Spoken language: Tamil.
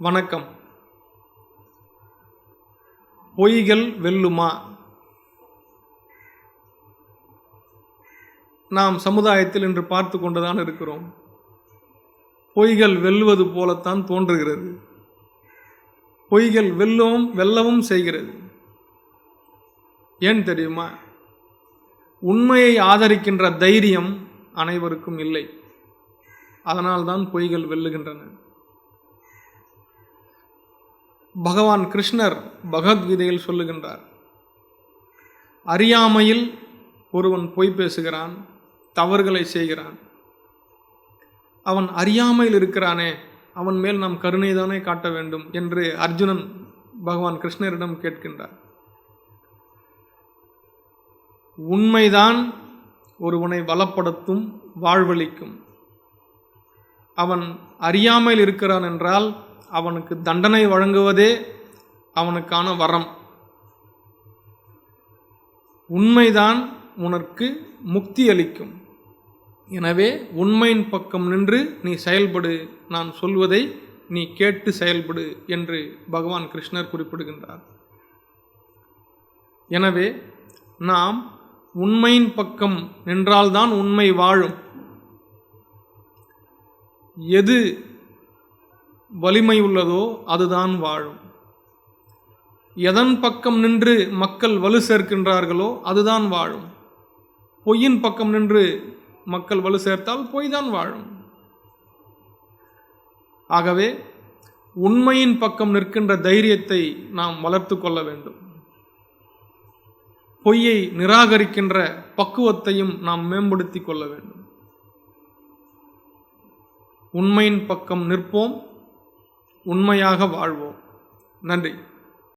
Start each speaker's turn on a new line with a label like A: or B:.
A: வணக்கம். பொய்கள் வெல்லுமா? நாம் சமுதாயத்தில் இன்று பார்த்து கொண்டுதான் இருக்கிறோம். பொய்கள் வெல்லுவது போலத்தான் தோன்றுகிறது. பொய்கள் வெல்லவும் செய்கிறது. ஏன் தெரியுமா? உண்மையை ஆதரிக்கின்ற தைரியம் அனைவருக்கும் இல்லை. அதனால்தான் பொய்கள் வெல்லுகின்றன. பகவான் கிருஷ்ணர் பகவத்கீதையில் சொல்லுகின்றார், அறியாமையில் ஒருவன் பொய் பேசுகிறான், தவறுகளை செய்கிறான். அவன் அறியாமையில் இருக்கிறானே, அவன் மேல் நாம் கருணைதானே காட்ட வேண்டும் என்று அர்ஜுனன் பகவான் கிருஷ்ணரிடம் கேட்கின்றார். உண்மைதான் ஒருவனை வளப்படுத்தும், வாழ்வளிக்கும். அவன் அறியாமையில் இருக்கிறான் என்றால் அவனுக்கு தண்டனை வழங்குவதே அவனுக்கான வரம். உண்மைதான் உனக்கு முக்தி அளிக்கும். எனவே உண்மையின் பக்கம் நின்று நீ செயல்படு, நான் சொல்வதை நீ கேட்டு செயல்படு என்று பகவான் கிருஷ்ணர் குறிப்பிடுகின்றார். எனவே நாம் உண்மையின் பக்கம் நின்றால்தான் உண்மை வாழும். எது வலிமை உள்ளதோ அதுதான் வாழும். எதன் பக்கம் நின்று மக்கள் வலு சேர்க்கின்றார்களோ அதுதான் வாழும். பொய்யின் பக்கம் நின்று மக்கள் வலு சேர்த்தால் பொய் தான் வாழும். ஆகவே உண்மையின் பக்கம் நிற்கின்ற தைரியத்தை நாம் வளர்த்து கொள்ள வேண்டும். பொய்யை நிராகரிக்கின்ற பக்குவத்தையும் நாம் மேம்படுத்தி கொள்ள வேண்டும். உண்மையின் பக்கம் நிற்போம், உண்மையாக வாழ்வோம். நன்றி.